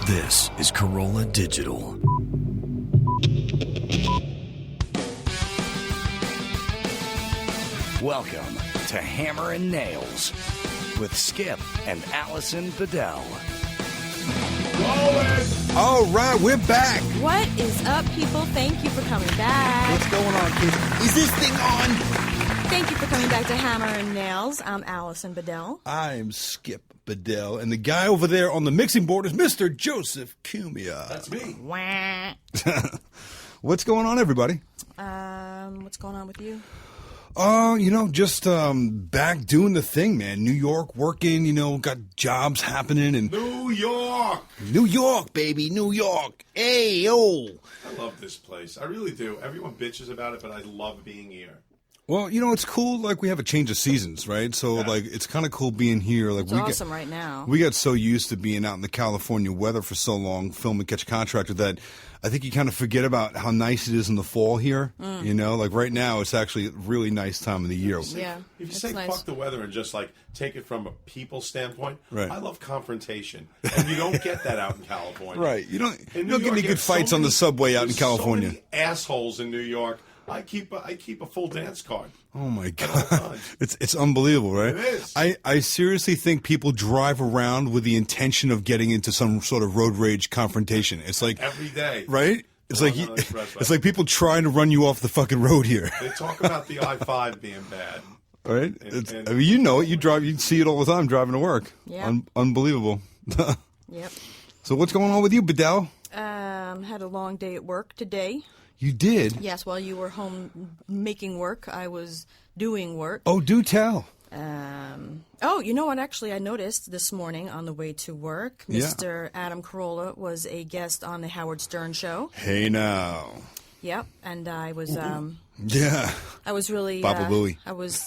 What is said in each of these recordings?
This is Corolla Digital. Welcome to Hammer and Nails with Skip and Allison Bedell. All right, we're back. What is up, people? Thank you for coming back. What's going on, kids? Is this thing on? Thank you for coming back to Hammer and Nails. I'm Allison Bedell. I'm Skip Bedell, and the guy over there on the mixing board is Mr. Joseph Cumia. That's me. Wah. What's going on, everybody? What's going on with you? Just back doing the thing, man. New York, working, got jobs happening. And New York! New York, baby, New York. Hey, yo. I love this place. I really do. Everyone bitches about it, but I love being here. Well, it's cool. Like, we have a change of seasons, right? So, it's kind of cool being here. Like, It's awesome right now. We got so used to being out in the California weather for so long, filming Catch a Contractor, that I think you kind of forget about how nice it is in the fall here. Like right now, it's actually a really nice time of the year. Yeah. If you say nice. fuck the weather and just take it from a people standpoint, right. I love confrontation, and you don't get that out in California. Right. You don't In get New any York, good fights on the subway out in California. So many assholes in New York. I keep a full dance card. Oh my God. It's unbelievable, right? It is. I seriously think people drive around with the intention of getting into some sort of road rage confrontation. It's like Every day. right? It's like on the expressway. it's like people trying to run you off the fucking road here. They talk about the I-5 being bad. Right? And- I mean, you know it. You see it all the time driving to work. Yeah. Unbelievable. Yep. So what's going on with you, Bedell? Had a long day at work today. You did? Yes, while you were home making work, I was doing work. Oh, do tell. You know what? Actually, I noticed this morning on the way to work, Yeah. Mr. Adam Carolla was a guest on the Howard Stern show. Hey now. Yep, and I was Yeah. I was really Baba Booey. I was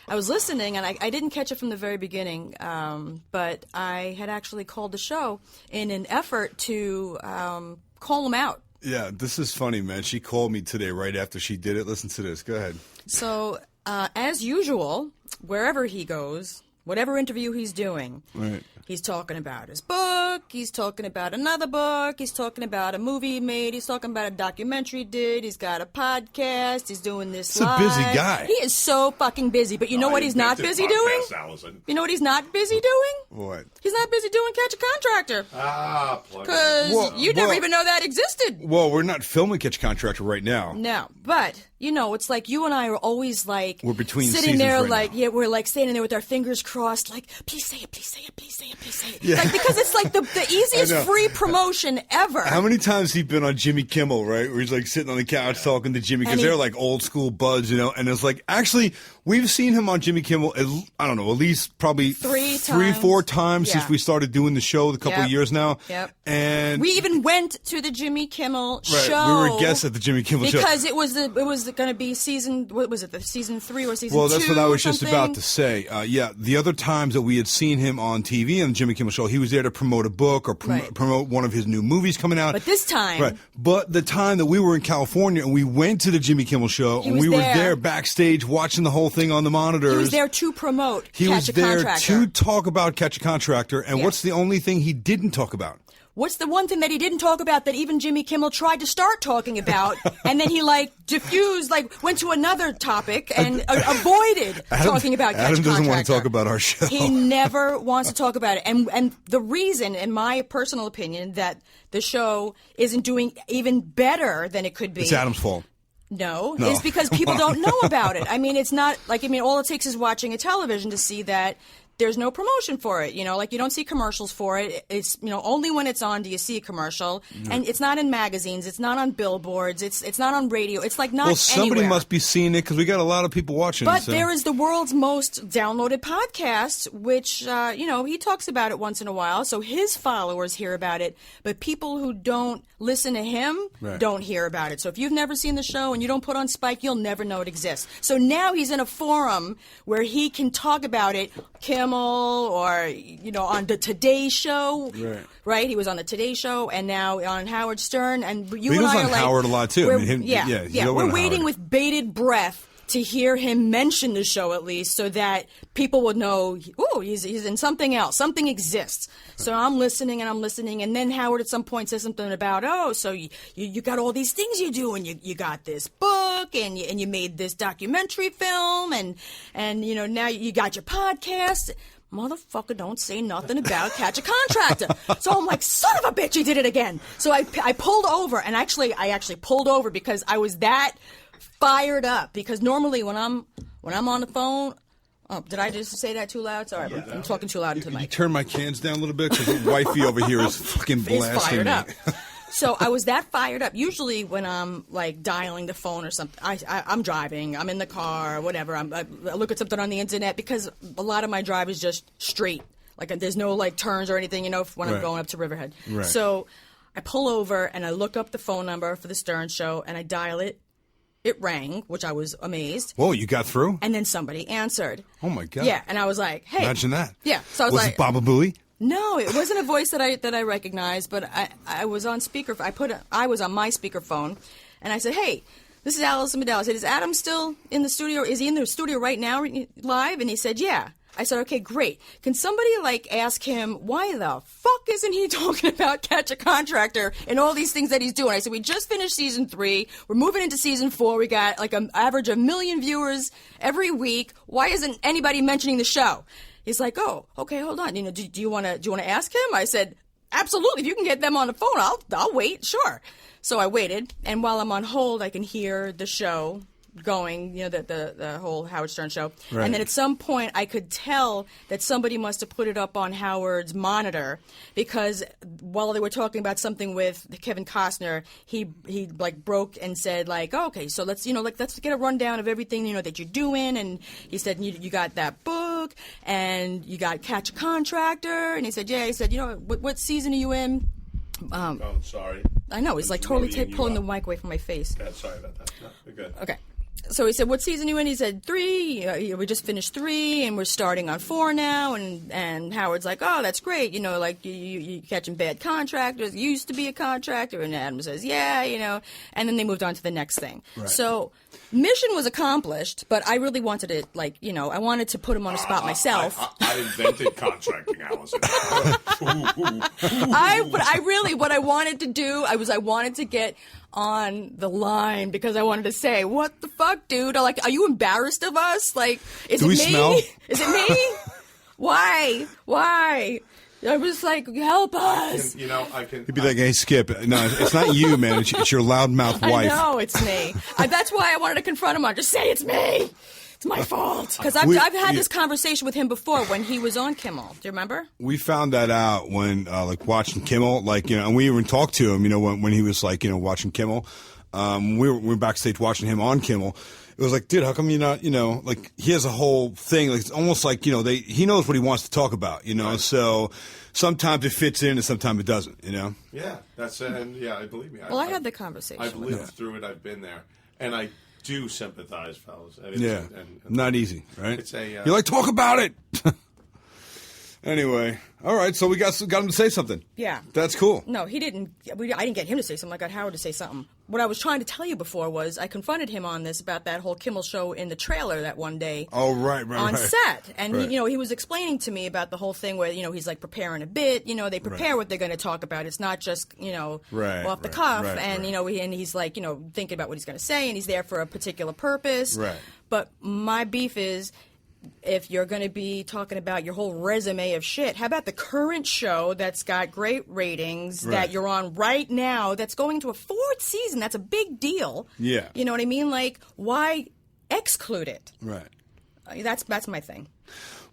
I was listening, and I didn't catch it from the very beginning, but I had actually called the show in an effort to call him out. Yeah, this is funny, man. She called me today right after she did it. Listen to this. Go ahead. So, as usual, wherever he goes, whatever interview he's doing, Right. he's talking about his book, he's talking about another book, he's talking about a movie he made, he's talking about a documentary he did, he's got a podcast, he's doing this He's a live. busy guy. He is so fucking busy, but you know what he's not busy doing? Allison. You know what he's not busy doing? What? He's not busy doing Catch a Contractor. Plug it. Because Well, you never well- even know that existed. Well, we're not filming Catch a Contractor right now. No, but it's like you and I are always like We're between sitting seasons there, right like now. we're like standing there with our fingers crossed, like please say it, please say it, please say it, please say it. Yeah. Like because it's like the I easiest know. free promotion ever. How many times has he been on Jimmy Kimmel, right? Where he's like sitting on the couch talking to Jimmy, because And he- they're like old school buds, and it's like, actually, we've seen him on Jimmy Kimmel, I don't know, at least probably Three, 4 times since Yeah. we started doing the show a couple Yep. of years now. Yep. And We even went to the Jimmy Kimmel right, show. we were guests at the Jimmy Kimmel show. because it was going to be season. What was it? The season 3 or season 2? Well, that's what I was just something? about to say. The other times that we had seen him on TV on the Jimmy Kimmel show, he was there to promote a book or Right. promote one of his new movies coming out. But this time, Right. But the time that we were in California and we went to the Jimmy Kimmel show He and was we were there. there backstage watching the whole thing on the monitors. he was there to promote He Catch was a there Contractor. to talk about Catch a Contractor. And Yeah. what's the only thing he didn't talk about? What's the one thing that he didn't talk about that even Jimmy Kimmel tried to start talking about, and then he diffused, went to another topic and avoided talking about Catch a Adam doesn't want to Contractor. talk about our show. He never wants to talk about it, and the reason, in my personal opinion, that the show isn't doing even better than it could be. It's Adam's fault. No, No. it's because people don't know about it. I mean, it's not all it takes is watching a television to see that there's no promotion for it. You don't see commercials for it. It's, only when it's on do you see a commercial. And it's not in magazines. It's not on billboards. It's not on radio. It's not Well, somebody anywhere. must be seeing it because we got a lot of people watching But it. So. there is the world's most downloaded podcast, which, he talks about it once in a while. So his followers hear about it. But people who don't listen to him Right. don't hear about it. So if you've never seen the show and you don't put on Spike, you'll never know it exists. So now he's in a forum where he can talk about it, Kimmel or, on the Today Show. Right? He was on the Today Show and now on Howard Stern. And you He and was I on are like... Howard a lot, too. We're, I mean, he's over We're on waiting Howard. with bated breath to hear him mention the show at least, so that people would know, oh, he's in something else. Something exists. So I'm listening, and then Howard at some point says something about, oh, so you got all these things you do, and you got this book, and you made this documentary film, and now you got your podcast. Motherfucker, don't say nothing about Catch a Contractor. So I'm like, son of a bitch, he did it again. So I pulled over, and I actually pulled over because I was that fired up. Because normally when I'm on the phone, oh, did I just say that too loud? Sorry, I'm talking too loud into the mic. You turn my cans down a little bit because wifey over here is fucking blasting fired me. Up. So I was that fired up. Usually when I'm like dialing the phone or something, I'm driving, I'm in the car, whatever. I look at something on the internet because a lot of my drive is just straight. Like there's no like turns or anything, when I'm going up to Riverhead. Right. So I pull over and I look up the phone number for the Stern Show and I dial it. It rang, which I was amazed. Whoa, you got through? And then somebody answered. Oh my God. Yeah, and I was like, hey. Imagine that. Yeah. So I was Was like, it Baba Booey? No, it wasn't a voice that I recognized, but I was on speaker. I was on my speakerphone, and I said, "Hey, this is Allison Bedells." I said, "Is Adam still in the studio? Is he in the studio right now, live?" And he said, "Yeah." I said, "Okay, great. Can somebody ask him why the fuck isn't he talking about Catch a Contractor and all these things that he's doing?" I said, "We just finished season 3. We're moving into season 4. We got an average of 1 million viewers every week. Why isn't anybody mentioning the show?" He's like, "Oh, okay, hold on. Do you want to ask him?" I said, "Absolutely. If you can get them on the phone, I'll wait. Sure." So I waited, and while I'm on hold, I can hear the show going, the whole Howard Stern show. Right. And then at some point I could tell that somebody must have put it up on Howard's monitor, because while they were talking about something with Kevin Costner, he broke and said okay, so let's get a rundown of everything that you're doing. And he said, you got that book and you got Catch a Contractor. And he said, yeah. He said, what season are you in? Oh, sorry. I know, he's totally pulling the mic away from my face. Yeah, sorry about that. No, we're good. Okay. So he said, what season are you in? He said, 3. We just finished 3, and we're starting on 4 now. And Howard's like, oh, that's great. You catching bad contractors. You used to be a contractor. And Adam says, yeah, And then they moved on to the next thing. Right. So mission was accomplished, but I really wanted it, I wanted to put him on the spot myself. I invented contracting, Allison. What I wanted to do, I wanted to get on the line because I wanted to say, what the fuck, dude? Are you embarrassed of us? Is Do it we me? smell? Is it me? Why? I was like, help us. I can. You'd be like, hey, Skip. No, it's not you, man. It's your loudmouth wife. I know, it's me. That's why I wanted to confront him. Just say it's me. It's my fault. Because I've had this conversation with him before when he was on Kimmel. Do you remember? We found that out when, watching Kimmel, and we even talked to him, when he was, watching Kimmel. We were backstage watching him on Kimmel. It was like, dude, how come you're not, he has a whole thing. It's almost like, he knows what he wants to talk about, Right. So sometimes it fits in and sometimes it doesn't, Yeah, that's it. And yeah, believe me. Well, I had the conversation. I've lived through it. I've been there. And I do sympathize, fellas. And Not easy, right? It's a. You're like, talk about it. Anyway, all right. So we got him to say something. Yeah, that's cool. No, he didn't. I didn't get him to say something. I got Howard to say something. What I was trying to tell you before was I confronted him on this about that whole Kimmel show in the trailer that one day. Oh, right. On set, and right. he was explaining to me about the whole thing where he's preparing a bit. They prepare what they're going to talk about. It's not just off the cuff, and and he's thinking about what he's going to say, and he's there for a particular purpose. Right. But my beef is, if you're going to be talking about your whole resume of shit, how about the current show that's got great ratings that you're on right now that's going to a 4th season? That's a big deal. Yeah. You know what I mean? Why exclude it? Right. That's my thing.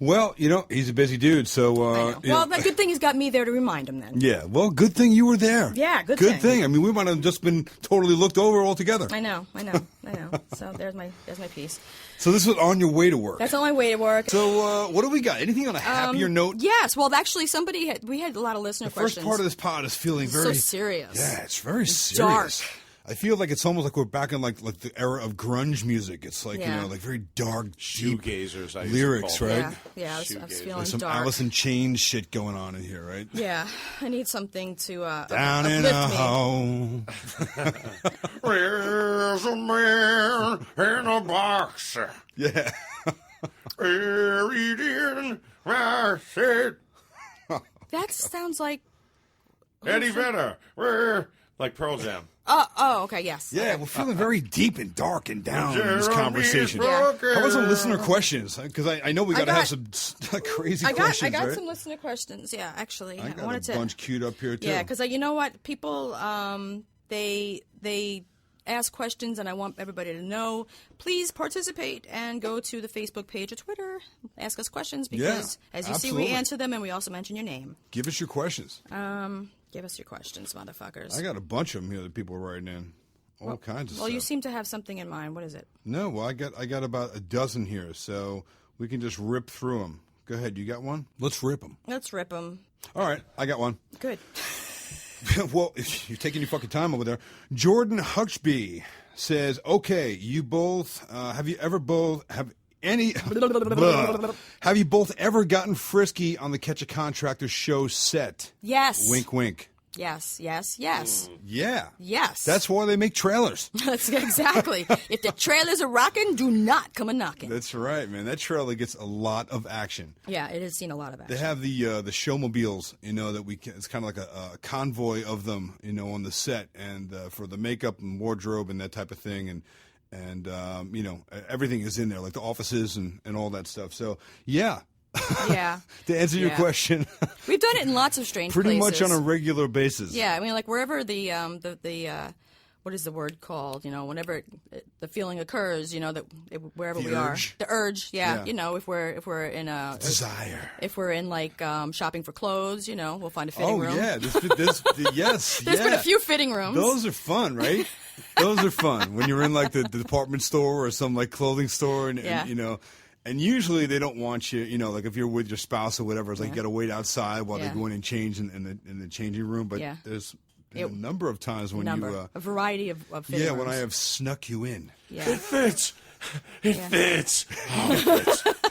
Well, he's a busy dude, so... Well, the good thing he's got me there to remind him then. Yeah, well, good thing you were there. Yeah, good thing. I mean, we might have just been totally looked over altogether. I know. So there's my piece. So this was on your way to work. That's on my way to work. So what do we got? Anything on a happier note? Yes. Well, actually, we had a lot of listener questions. The first part of this pod is feeling very... So serious. Yeah, it's very serious. Dark. I feel like it's almost like we're back in like the era of grunge music. It's like like very dark, deep shoegazers, lyrics, right? Yeah. I was feeling There's some dark. Alice in Chains shit going on in here, right? Yeah, I need something to Down in uplift a me. hole. There's a man in a box. Yeah. Buried in my seat. That sounds like Eddie Vedder. Like Pearl Jam. oh, okay, yes. Yeah, we're feeling very deep and dark and down in this Jeremy conversation. is broken. How about some listener questions? Because I know we got to have some crazy questions, I got right? some listener questions. Yeah, actually, I got wanted a bunch queued up here, too. Yeah, because you know what, people they ask questions, and I want everybody to know. Please participate and go to the Facebook page or Twitter. Ask us questions because, as you see, we absolutely. answer them, and we also mention your name. Give us your questions. Give us your questions, motherfuckers. I got a bunch of them here that people are writing in. All kinds of stuff. Well, you seem to have something in mind. What is it? No, well, I got about a dozen here, so we can just rip through them. Go ahead, you got one? Let's rip them. Let's rip them. All right, I got one. Good. Well, you're taking your fucking time over there. Jordan Huxby says, "Okay, you both have you both ever gotten frisky on the Catch a Contractor show set?" Yes. Wink, wink. Yes. Yeah. Yes. That's why they make trailers. That's exactly. If the trailers are rocking, do not come a knocking. That's right, man. That trailer gets a lot of action. Yeah, it has seen a lot of action. They have the showmobiles, that we can, it's kind of like a convoy of them, on the set, and for the makeup and wardrobe and that type of thing, and everything is in there, like the offices and all that stuff. So yeah. Yeah. To answer your question, we've done it in lots of strange pretty places. much on a regular basis. Yeah, I mean, like wherever the what is the word called? Whenever the feeling occurs, wherever The we urge. are, the urge. Yeah, Yeah. If we're in a Desire. if we're in like shopping for clothes, we'll find a fitting room. Oh yeah, yes. There's been a few fitting rooms. Those are fun, right? Those are fun when you're in like the department store or some like clothing store, and And usually they don't want you, like if you're with your spouse or whatever, it's like you got to wait outside while they go in and change in the changing room. But there's been a number of times when a variety of fitting rooms. when I have snuck you in. Yeah. It fits. It fits. Oh, it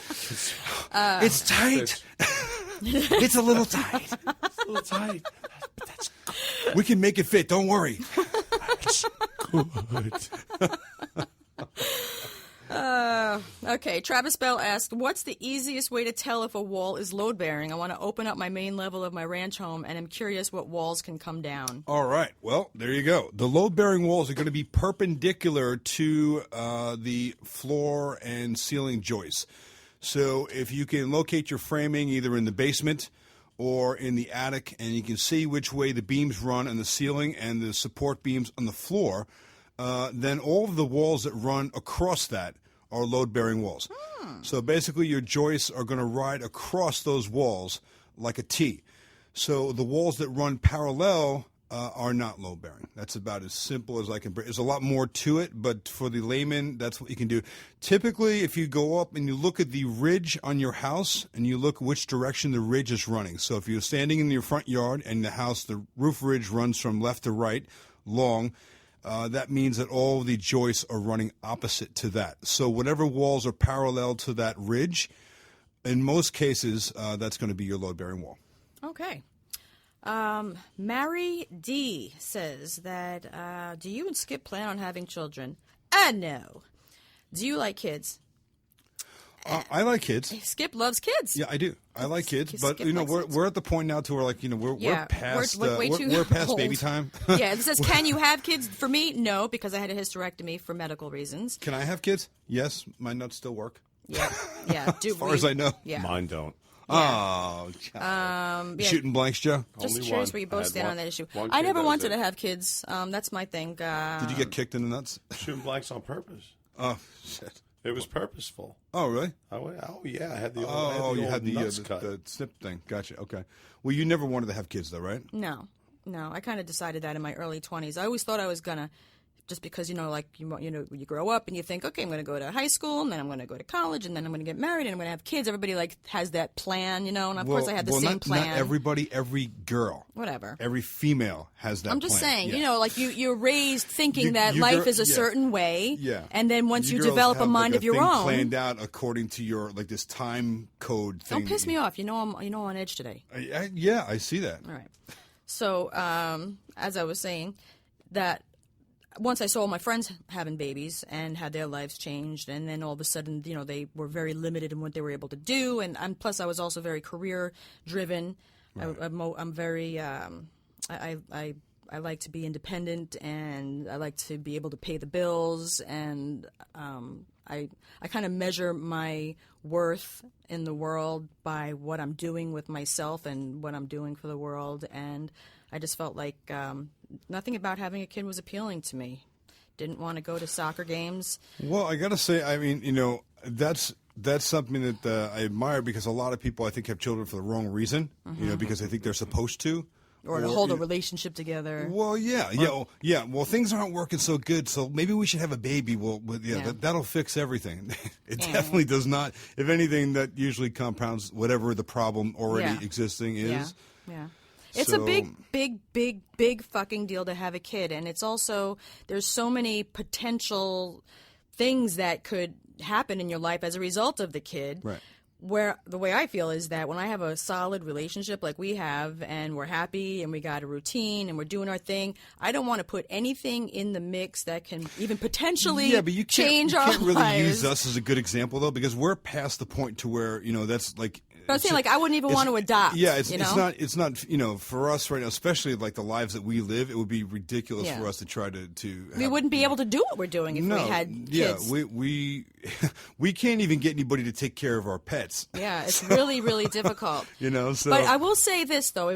fits. It's tight. It's a little tight. It's a little tight. But that's good. We can make it fit. Don't worry. It's good. Okay, Travis Bell asked, what's the easiest way to tell if a wall is load-bearing? I want to open up my main level of my ranch home, and I'm curious what walls can come down. All right. Well, there you go. The load-bearing walls are going to be perpendicular to the floor and ceiling joists. So if you can locate your framing either in the basement or in the attic, and you can see which way the beams run on the ceiling and the support beams on the floor, then all of the walls that run across that are load-bearing walls. So basically your joists are going to ride across those walls like a T. So the walls that run parallel are not load-bearing. That's about as simple as I can bring. There's a lot more to it, but for the layman, that's what you can do. Typically, if you go up and you look at the ridge on your house and you look which direction the ridge is running. So if you're standing in your front yard and the house, the roof ridge runs from left to right, long, that means that all of the joists are running opposite to that. So whatever walls are parallel to that ridge, in most cases, that's going to be your load-bearing wall. Okay. Mary D says that, do you and Skip plan on having children? No. Do you like kids? I like kids. Skip loves kids. Yeah, I do. I like kids, but Skip likes kids. we're at the point now to where we're past we're past old. baby time. Yeah, it says, can you have kids? For me, no, because I had a hysterectomy for medical reasons. Can I have kids? Yes, my nuts still work. Yeah. As far as I know. Yeah. Mine don't. Oh, shooting blanks, Joe. Just Only curious one. where you I both had stand one- on that issue. one I kid, never that was wanted it. to have kids. That's my thing. Did you get kicked in the nuts? Shooting blanks on purpose. Oh, shit. It was purposeful. Oh, really? I had the old, You had nuts cut. the snip thing. Gotcha. Okay. Well, you never wanted to have kids, though, right? No. I kind of decided that in my early 20s. I always thought I was going to just because, like you grow up and you think, okay, I'm going to go to high school and then I'm going to go to college and then I'm going to get married and I'm going to have kids. Everybody like has that plan, and of course I had the same plan. Not everybody, every girl. Whatever. Every female has that plan. I'm just saying, Yeah. like you're raised thinking that life is a certain way. Yeah. And then once you girls develop have, a mind of your thing own. planned out according to your, like, this time code thing. Don't piss me off. I'm on edge today. Yeah, I see that. All right. So, as I was saying, that once I saw my friends having babies and had their lives changed, and then all of a sudden, they were very limited in what they were able to do, and plus I was also very career driven. Right. I'm very I like to be independent, and I like to be able to pay the bills, and I kind of measure my worth in the world by what I'm doing with myself and what I'm doing for the world, and I just felt like nothing about having a kid was appealing to me. Didn't want to go to soccer games. Well, I got to say, I mean, that's something that I admire, because a lot of people, I think, have children for the wrong reason, because they think they're supposed to. Or to hold a relationship together. Well, yeah. Well, things aren't working so good, so maybe we should have a baby. Well, that'll fix everything. It definitely does not. If anything, that usually compounds whatever the problem already existing is. Yeah. It's a big fucking deal to have a kid, and it's also, there's so many potential things that could happen in your life as a result of the kid. Right. Where the way I feel is that when I have a solid relationship like we have, and we're happy and we got a routine and we're doing our thing, I don't want to put anything in the mix that can even potentially change our lives. You can't really use us as a good example, though, because we're past the point to where, that's like... But I'm saying, like, I wouldn't even want to adopt. Yeah, it's not for us right now, especially like the lives that we live, it would be ridiculous for us to try to we wouldn't be able to do what we're doing if we had kids. Yeah, we can't even get anybody to take care of our pets. Yeah, it's really, really difficult. So. But I will say this, though,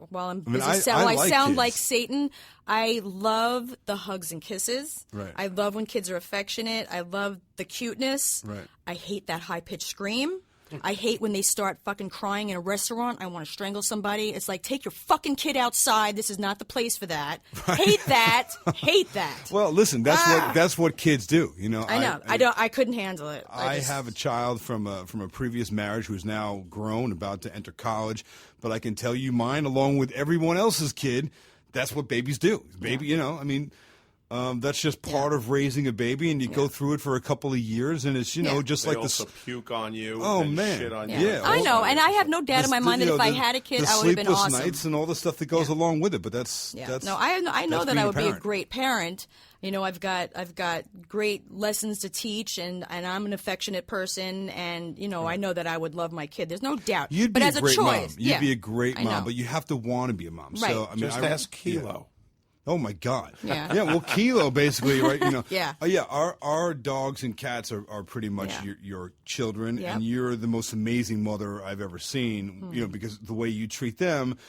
while I'm busy, I sound like Satan. I love the hugs and kisses. Right. I love when kids are affectionate. I love the cuteness. Right. I hate that high-pitched scream. I hate when they start fucking crying in a restaurant. I want to strangle somebody. It's like, take your fucking kid outside. This is not the place for that. Right. Hate that. Hate that. Well, listen, that's what kids do. I know. I couldn't handle it. I have a child from a previous marriage who's now grown, about to enter college. But I can tell you, mine, along with everyone else's kid, that's what babies do. Baby, that's just part of raising a baby, and you go through it for a couple of years, and it's just they like also puke on you. Oh, and man. Shit on you. Yeah, I know, and I have no doubt in my mind that if I had a kid, I would have been awesome. The sleepless nights and all the stuff that goes along with it, but no, I know that I would be a great parent. I've got great lessons to teach, and I'm an affectionate person, and I know that I would love my kid. There's no doubt. You'd be but a great mom. You'd be a great mom, but you have to want to be a mom. Right. So Just ask Kilo. Oh my God! Yeah. Well, Kilo basically, right? Yeah. Our dogs and cats are pretty much your children, and you're the most amazing mother I've ever seen. Because the way you treat them,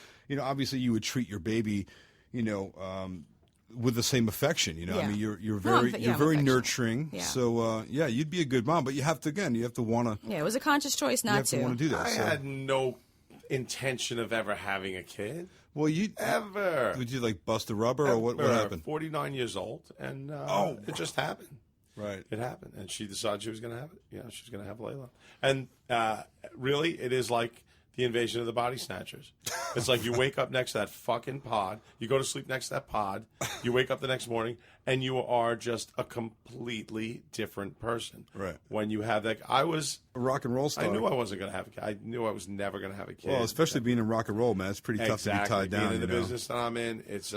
obviously you would treat your baby, with the same affection. I mean, you're very nurturing. Yeah. So you'd be a good mom, but you have to want to. Yeah, it was a conscious choice not to. You have to want to do that. I had no intention of ever having a kid. Well, ever. Would you like bust a rubber, or what happened? 49 years old, and it just happened. Right. It happened, and she decided she was going to have it. She was going to have Layla. And really, it is like the invasion of the body snatchers. It's like you wake up next to that fucking pod. You go to sleep next to that pod. You wake up the next morning, and you are just a completely different person. Right. When you have that, I was a rock and roll star. I knew I wasn't going to have a kid. I knew I was never going to have a kid. Well, especially being in rock and roll, man, it's pretty tough to be tied down. Being in the business that I'm in, it's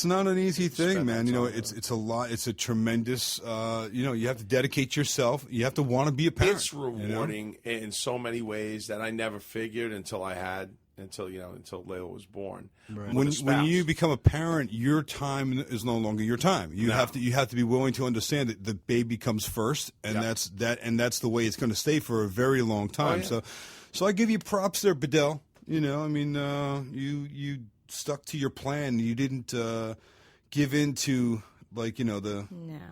not an easy thing, man. It's a lot. It's a tremendous. You have to dedicate yourself. You have to want to be a parent. It's rewarding in so many ways that I never figured until Layla was born. Right. When you become a parent, your time is no longer your time. You have to be willing to understand that the baby comes first, and that's the way it's going to stay for a very long time. Oh, yeah. So I give you props there, Bedell. You stuck to your plan. You didn't give in to like the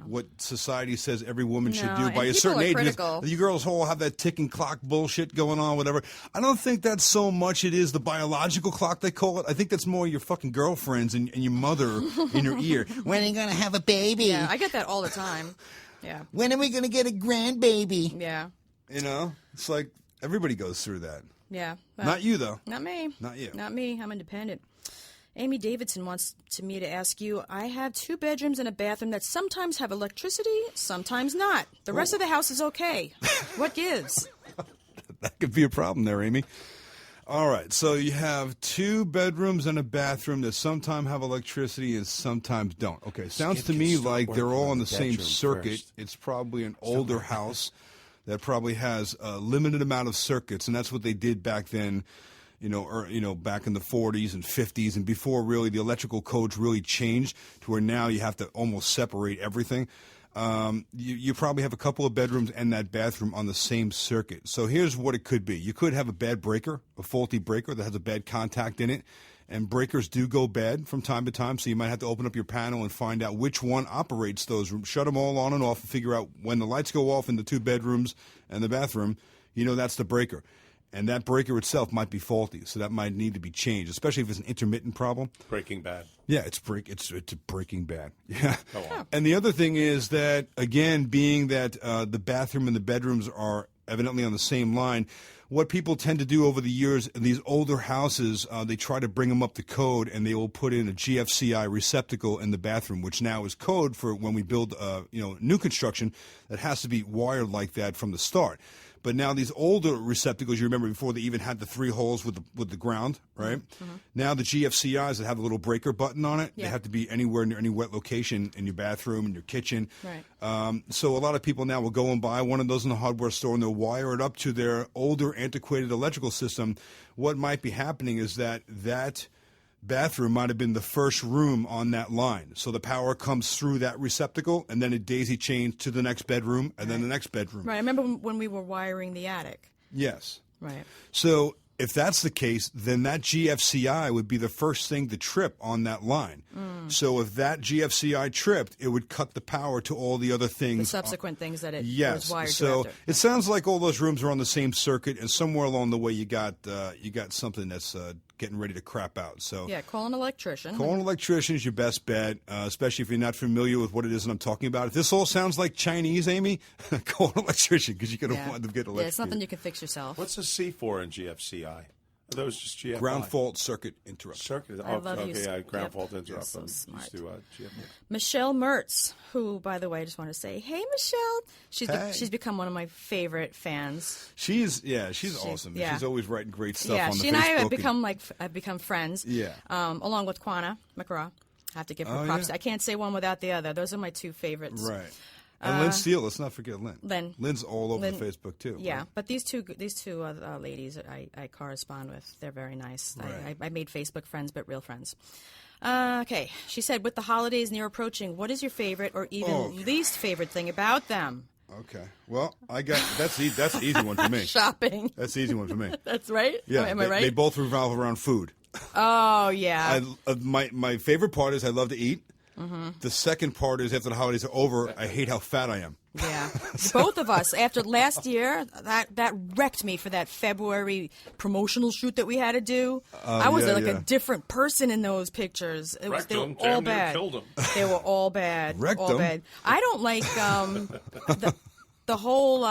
what society says every woman should No, do by and a certain people are age. critical. You girls all have that ticking clock bullshit going on, whatever. I don't think that's so much it is the biological clock they call it. I think that's more your fucking girlfriends and your mother in your ear. When are you gonna have a baby? Yeah, I get that all the time. Yeah. When are we gonna get a grandbaby? Yeah. It's like everybody goes through that. Yeah. Well, Not you though. Not me. Not you. Not me. I'm independent. Amy Davidson wants me to ask you, I have 2 bedrooms and a bathroom that sometimes have electricity, sometimes not. The rest of the house is okay. What gives? That could be a problem there, Amy. All right, so you have 2 bedrooms and a bathroom that sometimes have electricity and sometimes don't. Okay, sounds to me like they're all on the same circuit. first. It's probably an older house that probably has a limited amount of circuits, and that's what they did back then. Back in the 40s and 50s and before really the electrical codes really changed to where now you have to almost separate everything. You probably have a couple of bedrooms and that bathroom on the same circuit. So here's what it could be. You could have a bad breaker, a faulty breaker that has a bad contact in it. And breakers do go bad from time to time, so you might have to open up your panel and find out which one operates those rooms. Shut them all on and off and figure out when the lights go off in the 2 bedrooms and the bathroom, that's the breaker. And that breaker itself might be faulty, so that might need to be changed, especially if it's an intermittent problem. Breaking Bad. Yeah, it's Breaking Bad. Yeah. Go on. And the other thing is that, again, being that the bathroom and the bedrooms are evidently on the same line, what people tend to do over the years in these older houses, they try to bring them up to code, and they will put in a GFCI receptacle in the bathroom, which now is code for when we build, new construction that has to be wired like that from the start. But now these older receptacles, you remember before they even had the 3 holes with the ground, right? Mm-hmm. Now the GFCIs that have a little breaker button on it, they have to be anywhere near any wet location in your bathroom, in your kitchen. Right. So a lot of people now will go and buy one of those in the hardware store and they'll wire it up to their older antiquated electrical system. What might be happening is that bathroom might have been the first room on that line. So the power comes through that receptacle, and then it daisy chains to the next bedroom, and then the next bedroom. Right. I remember when we were wiring the attic. Yes. Right. So if that's the case, then that GFCI would be the first thing to trip on that line. So if that GFCI tripped, it would cut the power to all the other things. The subsequent things that it was wired so to after. It sounds like all those rooms are on the same circuit, and somewhere along the way you got something that's getting ready to crap out. So Yeah, call an electrician. Call an electrician is your best bet, especially if you're not familiar with what it is that I'm talking about. If this all sounds like Chinese, Amy, call an electrician because you're going to want to get electrocuted. Yeah, it's nothing you can fix yourself. What's the C for in GFCI? Are those just GFI? Ground fault circuit interruption. Circuit. I love you. Ground Yep. fault interrupt. So smart. Used to, GFI. Michelle Mertz, who, by the way, I just want to say, hey, Michelle. She's become one of my favorite fans. She's awesome. Yeah. She's always writing great stuff Yeah, on the she Facebook. and I have become friends. Yeah. Along with Quana McGraw. I have to give her props. yeah. I can't say one without the other. Those are my 2 favorites. Right. And Lynn Steele, let's not forget Lynn. Lynn's all over Facebook too. Yeah, right? but these two ladies I correspond with. They're very nice. Right. I made Facebook friends, but real friends. Okay, she said, with the holidays near approaching, what is your favorite or even least favorite thing about them? Okay. Well, that's the easy one for me. Shopping. That's the easy one for me. That's right? Yeah. Am I right? They both revolve around food. Oh, yeah. My favorite part is I love to eat. Mm-hmm. The second part is after the holidays are over, I hate how fat I am. Yeah. Both of us. After last year, that wrecked me for that February promotional shoot that we had to do. I was a different person in those pictures. They were all bad. Killed him. They were all bad. Wrecked all them. bad. I don't like the whole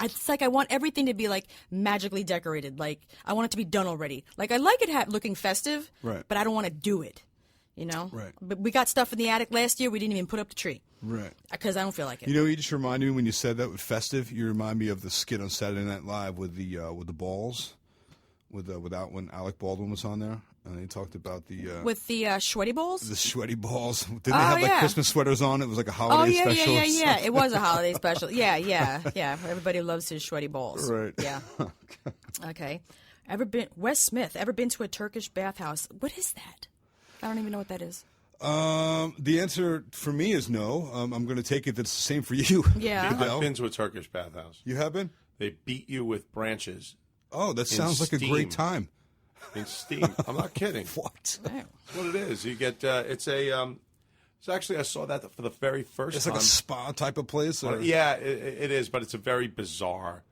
it's like I want everything to be like magically decorated. Like I want it to be done already. Like I like it looking festive, right, but I don't want to do it. Right. But we got stuff in the attic last year. We didn't even put up the tree. Right. Because I don't feel like it. You just reminded me when you said that with festive. You remind me of the skit on Saturday Night Live with the balls, without when Alec Baldwin was on there, and they talked about with the sweaty balls. The sweaty balls. Didn't they have like Christmas sweaters on? It was like a holiday special. Yeah. It was a holiday special. Yeah. Everybody loves his sweaty balls. Right. Yeah. Okay. Wes Smith? Ever been to a Turkish bathhouse? What is that? I don't even know what that is. The answer for me is no. I'm going to take it that's the same for you. Yeah. I've been to a Turkish bathhouse. You have been? They beat you with branches. Oh, that sounds like a great time. In steam. I'm not kidding. What? Oh. That's what it is. You get it's a So actually, I saw that for the very first It's time. like a spa type of place? Or? Yeah, it is, but it's a very bizarre,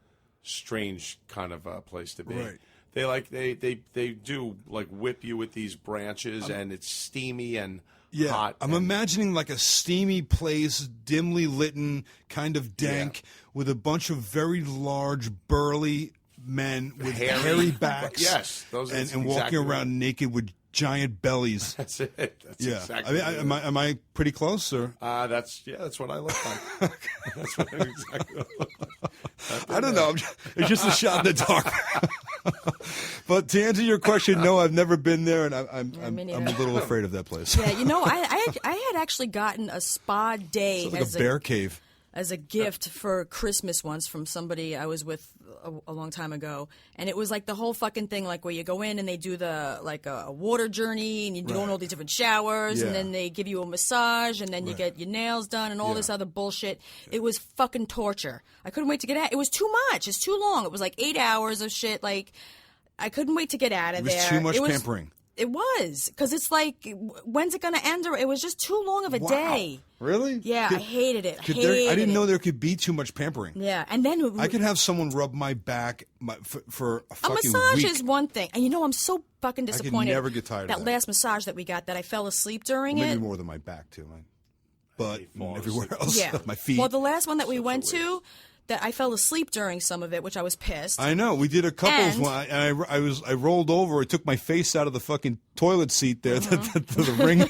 strange kind of place to be. Right. They do like whip you with these branches, and it's steamy and hot. I'm imagining like a steamy place, dimly litten, kind of dank, with a bunch of very large, burly men with hairy backs. Yes, those are and exactly walking around right. naked with giant bellies. That's it. That's Yeah, exactly. I mean, am I pretty close or? That's what I look like. That's what I exactly look like. I don't know. It's just a shot in the dark. But to answer your question, no, I've never been there, and I'm a little afraid of that place. Yeah, I had actually gotten a spa day It's like a bear cave. as a gift for Christmas once from somebody I was with a long time ago, and it was like the whole fucking thing, like where you go in and they do the like a water journey, and you do all these different showers, and then they give you a massage, and then you get your nails done, and all this other bullshit. It was fucking torture. I couldn't wait to get out. It was too much. It's too long. It was like 8 hours of shit. Like I couldn't wait to get out of there. It was too much pampering. It was, because it's like, when's it going to end? It was just too long of a day. Really? Yeah, I hated it. I didn't know there could be too much pampering. Yeah, and then I could have someone rub my back for a fucking massage week. is one thing, and I'm so fucking disappointed. never get tired of that. last massage that we got, that I fell asleep during Maybe it. more than my back too, but everywhere else, Yeah, my feet. Well, the last one that we went to, that I fell asleep during some of it, which I was pissed. I know. We did a couples And- one, and I rolled over. I took my face out of the fucking toilet seat there, to the ring.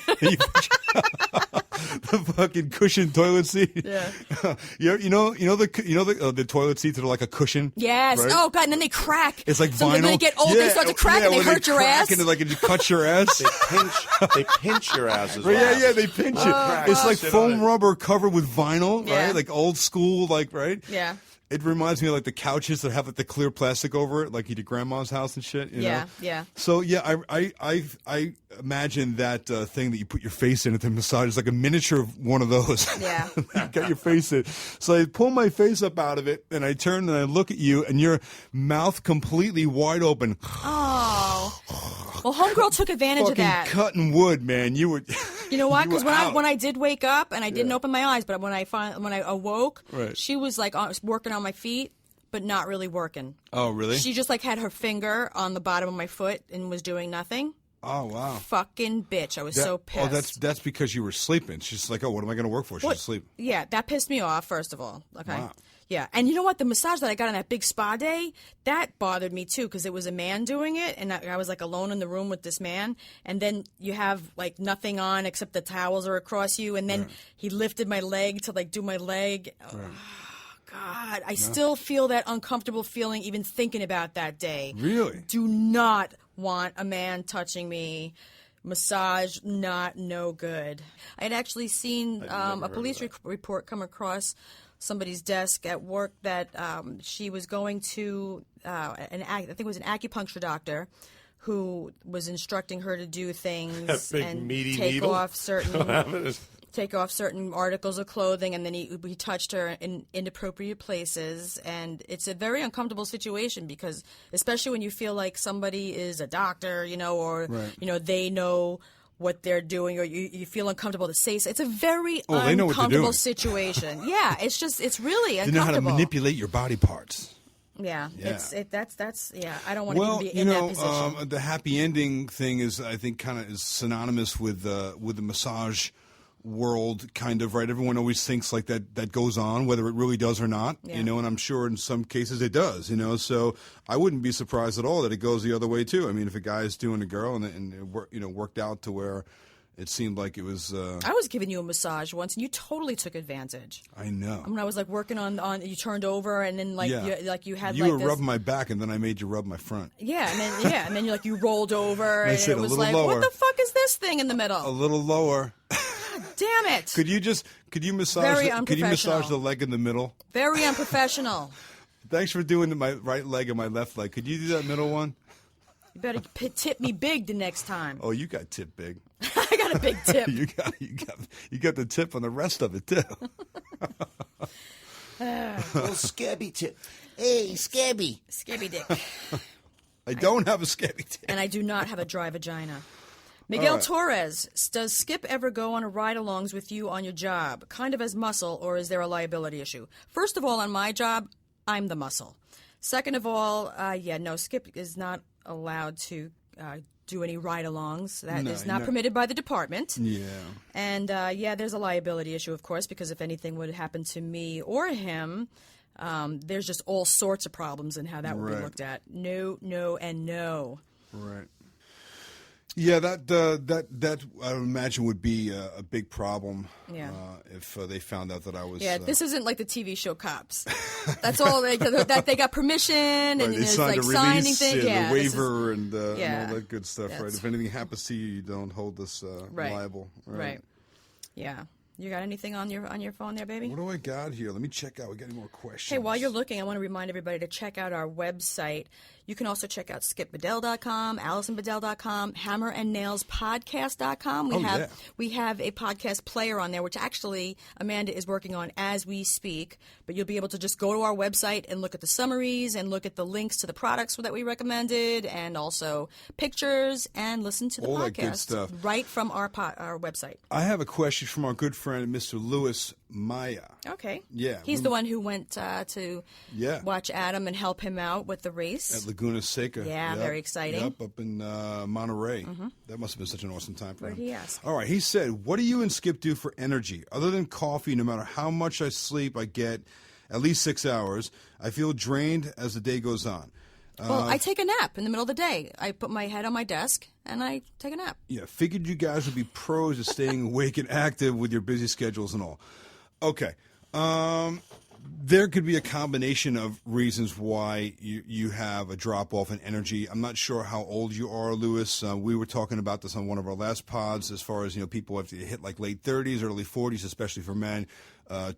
The fucking cushion toilet seat. Yeah. you know the toilet seats that are like a cushion. Yes. right? Oh god, and then they crack. It's like so vinyl. When they get old, they start to crack, and they when hurt your crack ass. And it cuts your ass. They pinch your ass as Right, well. yeah, they pinch it. It's like Sit foam on it. rubber covered with vinyl, Yeah. right? Like old school, right? Yeah. It reminds me of like the couches that have like the clear plastic over it, like at your grandma's house and shit. You know? Yeah. So yeah, I imagine that thing that you put your face in at the massage is like a miniature of one of those. Yeah. You got your face in. So I pull my face up out of it, and I turn and I look at you, and your mouth completely wide open. Oh. Well, homegirl took advantage of Fucking that. cutting wood, man. You were. You know what? you were Because out. when I did wake up and I didn't open my eyes, but when I awoke, Right. she was like working on my feet, but not really working. Oh, really? She just like had her finger on the bottom of my foot and was doing nothing. Oh, wow. Fucking bitch! I was so pissed. Oh, that's because you were sleeping. She's like, oh, what am I going to work for? She's What- asleep. Yeah, that pissed me off. First of all, okay. Wow. Yeah, and you know what? The massage that I got on that big spa day, that bothered me too, because it was a man doing it, and I was like alone in the room with this man, and then you have like nothing on except the towels are across you, and then he lifted my leg to like do my leg. Oh, God, I still feel that uncomfortable feeling even thinking about that day. Really? Do not want a man touching me. Massage, no good. I had actually seen a police report come across somebody's desk at work that she was going to I think it was an acupuncture doctor who was instructing her to do things That big and meaty take needle? off certain articles of clothing, and then he touched her in inappropriate places, and it's a very uncomfortable situation because especially when you feel like somebody is a doctor, or they know what they're doing, or you feel uncomfortable to say so. It's a very they know what they're uncomfortable doing. situation. Yeah, it's really They uncomfortable. know how to manipulate your body parts. Yeah, Yeah. That's I don't want Well, to be in that position. the happy ending thing is, I think, kind of is synonymous with the massage world, kind of, right? Everyone always thinks like that goes on, whether it really does or not, Yeah. and I'm sure in some cases it does, so I wouldn't be surprised at all that it goes the other way too. I mean, if a guy's doing a girl and it worked out to where it seemed like it was. I was giving you a massage once, and you totally took advantage. I know. When I was like working on you turned over, and then you had you like were this, rubbing my back, and then I made you rub my front. yeah, and then you rolled over, I and said it a was little like, lower. what the fuck is this thing in the A middle? little lower. Damn it! Could you massage? Very Could you massage unprofessional. the leg in the middle? Very unprofessional. Thanks for doing my right leg and my left leg. Could you do that middle one? You better tip me big the next time. Oh, you got tip big. I got a big tip. you got the tip on the rest of it too. Little scabby tip. Hey, scabby. Scabby dick. I don't have a scabby tip. And I do not have a dry vagina. Miguel Torres, does Skip ever go on a ride-alongs with you on your job, kind of as muscle, or is there a liability issue? First of all, on my job, I'm the muscle. Second of all, no, Skip is not allowed to do any ride-alongs. That is not permitted by the department. Yeah. And, there's a liability issue, of course, because if anything would happen to me or him, there's just all sorts of problems in how that would be looked at. No, no, and no. Right. Yeah, that I would imagine would be a big problem. Yeah. If they found out that I was. Yeah, this isn't like the TV show Cops. That's all that they got permission and they there's signed like a signing release, thing. the waiver and all that good stuff. That's Right. If anything happens to you, you don't hold us liable. Right. Yeah. You got anything on your phone there, baby? What do I got here? Let me check out. We got any more questions? Hey, while you're looking, I want to remind everybody to check out our website. You can also check out skipbedell.com, AllisonBedell.com, HammerandNailsPodcast.com. We have a podcast player on there, which actually Amanda is working on as we speak. But you'll be able to just go to our website and look at the summaries and look at the links to the products that we recommended, and also pictures, and listen to the all podcast that good stuff right from our website. I have a question from our good friend, Mr. Louis Maya. Okay. Yeah. He's the one who went to watch Adam and help him out with the race. At Laguna Seca. Yeah, very exciting. Yep, up in Monterey. That must have been such an awesome time for him. He asked. All right, he said, what do you and Skip do for energy? Other than coffee, no matter how much I sleep, I get at least 6 hours. I feel drained as the day goes on. Well, I take a nap in the middle of the day. I put my head on my desk and I take a nap. Yeah, figured you guys would be pros at staying awake and active with your busy schedules and all. Okay. There could be a combination of reasons why you have a drop-off in energy. I'm not sure how old you are, Louis. We were talking about this on one of our last pods as far as, people have to hit like late 30s, early 40s, especially for men.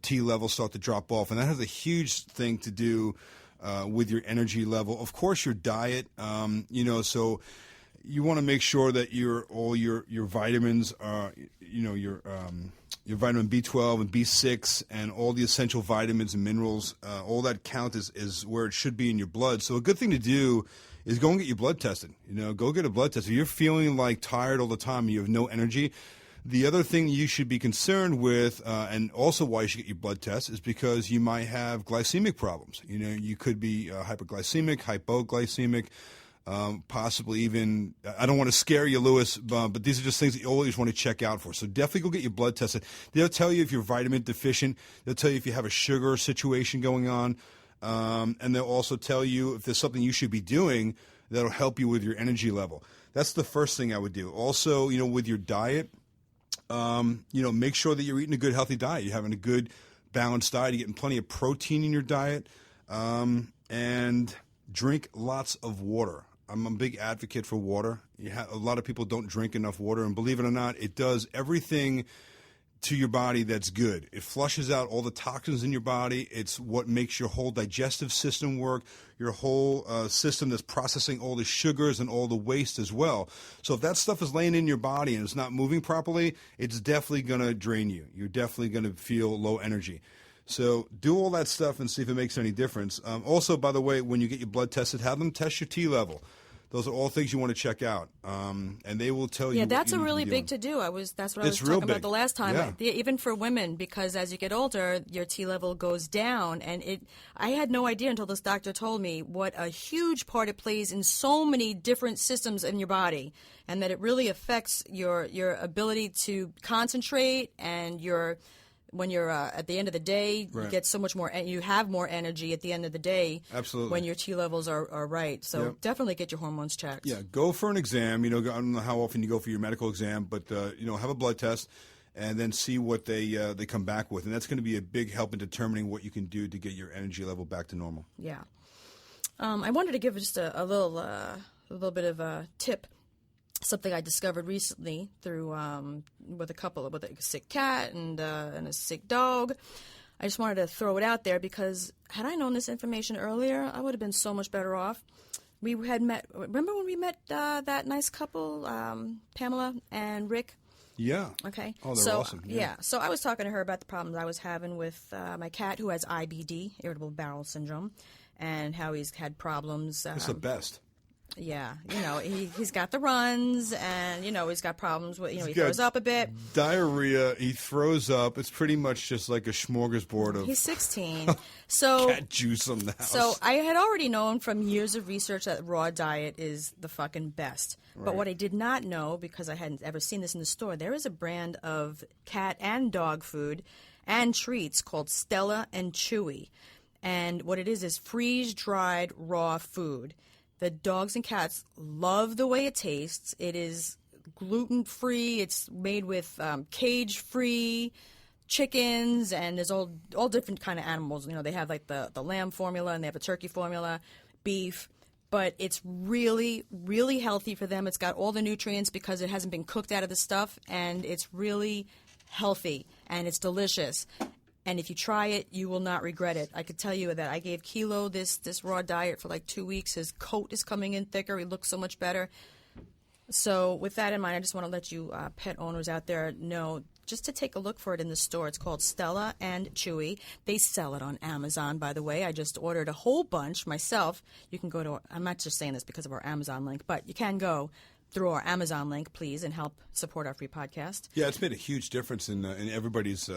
T levels start to drop off, and that has a huge thing to do with your energy level. Of course, your diet, so you want to make sure that your vitamins are, your vitamin B12 and B6 and all the essential vitamins and minerals, all that count is where it should be in your blood. So a good thing to do is go and get your blood tested. Go get a blood test. If you're feeling like tired all the time and you have no energy, the other thing you should be concerned with, and also why you should get your blood test, is because you might have glycemic problems. You could be hyperglycemic, hypoglycemic, possibly even, I don't want to scare you, Louis, but these are just things that you always want to check out for. So definitely go get your blood tested. They'll tell you if you're vitamin deficient. They'll tell you if you have a sugar situation going on. And they'll also tell you if there's something you should be doing that'll help you with your energy level. That's the first thing I would do. Also, with your diet, make sure that you're eating a good, healthy diet. You're having a good, balanced diet. You're getting plenty of protein in your diet. And drink lots of water. I'm a big advocate for water. A lot of people don't drink enough water, and believe it or not, it does everything to your body that's good. It flushes out all the toxins in your body. It's what makes your whole digestive system work, your whole system that's processing all the sugars and all the waste as well. So if that stuff is laying in your body and it's not moving properly, it's definitely going to drain you. You're definitely going to feel low energy. So do all that stuff and see if it makes any difference. Also, by the way, when you get your blood tested, have them test your T level. Those are all things you want to check out, and they will tell you. Yeah, that's a really big to do. That's what I was talking about the last time. Yeah. Even for women, because as you get older, your T level goes down, and I had no idea until this doctor told me what a huge part it plays in so many different systems in your body, and that it really affects your ability to concentrate and when you're at the end of the day, you get so much more, and you have more energy at the end of the day. Absolutely. When your T levels are right. So definitely get your hormones checked. Yeah, go for an exam. I don't know how often you go for your medical exam, but have a blood test and then see what they come back with, and that's going to be a big help in determining what you can do to get your energy level back to normal. Yeah. I wanted to give just a little bit of a tip. Something I discovered recently through with a sick cat and a sick dog. I just wanted to throw it out there because had I known this information earlier, I would have been so much better off. We had met. Remember when we met that nice couple, Pamela and Rick? Yeah. Okay. Oh, they're awesome. Yeah. So I was talking to her about the problems I was having with my cat who has IBD, irritable bowel syndrome, and how he's had problems. It's the best. Yeah, he's got the runs, and he's got problems with he throws up a bit. Diarrhea. He throws up. It's pretty much just like a smorgasbord of He's 16, so cat juice in the house. So I had already known from years of research that raw diet is the fucking best. But what I did not know, because I hadn't ever seen this in the store, there is a brand of cat and dog food and treats called Stella and Chewy, and what it is freeze-dried raw food. The dogs and cats love the way it tastes. It is gluten-free. It's made with cage-free chickens, and there's all different kind of animals. They have like the lamb formula, and they have a turkey formula, beef. But it's really, really healthy for them. It's got all the nutrients because it hasn't been cooked out of the stuff, and it's really healthy, and it's delicious. And if you try it, you will not regret it. I could tell you that I gave Kilo this raw diet for like 2 weeks. His coat is coming in thicker. He looks so much better. So with that in mind, I just want to let you pet owners out there know just to take a look for it in the store. It's called Stella and Chewy. They sell it on Amazon, by the way. I just ordered a whole bunch myself. You can go to – I'm not just saying this because of our Amazon link, but you can go through our Amazon link, please, and help support our free podcast. Yeah, it's made a huge difference in everybody's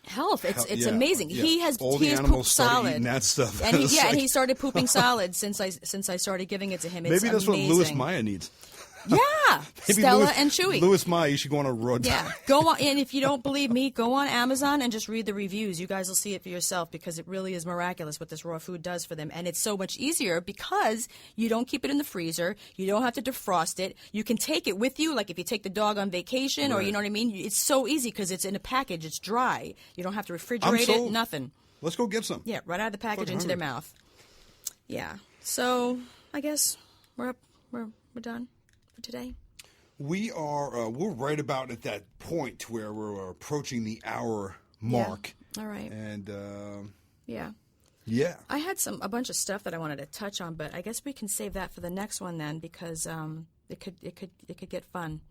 health. It's yeah, amazing. yeah. He has all he the has animals pooped started solid. eating that stuff. And It's and like- he started pooping solid since I started giving it to him. It's maybe that's amazing. what Louis Maya needs. Yeah, Maybe Stella and Chewy. Louis Maya, you should go on a road. Yeah, go on, and if you don't believe me, go on Amazon and just read the reviews. You guys will see it for yourself because it really is miraculous what this raw food does for them, and it's so much easier because you don't keep it in the freezer. You don't have to defrost it. You can take it with you, like if you take the dog on vacation, or you know what I mean. It's so easy because it's in a package. It's dry. You don't have to refrigerate it. Nothing. Let's go get some. Yeah, right out of the package Fucking into hungry. their mouth. Yeah. So I guess we're done for today. We are we're right about at that point where we're approaching the hour mark. Yeah. All right. And Yeah. yeah. I had a bunch of stuff that I wanted to touch on, but I guess we can save that for the next one then because it could get fun.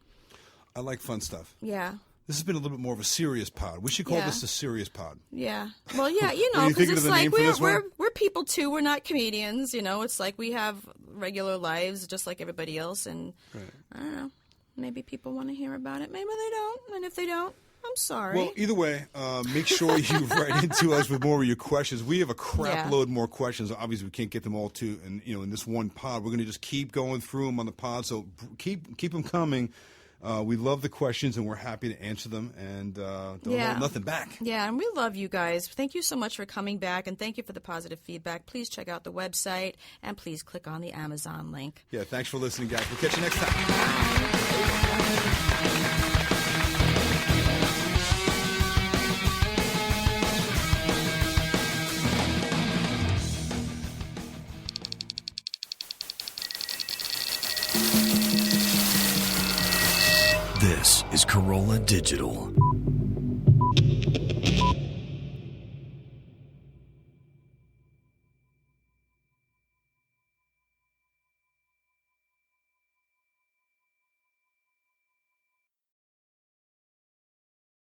I like fun stuff. Yeah. This has been a little bit more of a serious pod. We should call Yeah. this a serious pod. Yeah. Well, yeah, you What do know, you because think of it's the like name for this one? we're people too. We're not comedians. It's like we have regular lives just like everybody else, and I don't know. Maybe people want to hear about it. Maybe they don't. And if they don't, I'm sorry. Well, either way, make sure you write into us with more of your questions. We have a crap load more questions. Obviously, we can't get them all to, and in this one pod, we're going to just keep going through them on the pod. So keep them coming. We love the questions, and we're happy to answer them, and don't hold nothing back. Yeah, and we love you guys. Thank you so much for coming back, and thank you for the positive feedback. Please check out the website, and please click on the Amazon link. Yeah, thanks for listening, guys. We'll catch you next time. This is Corolla Digital.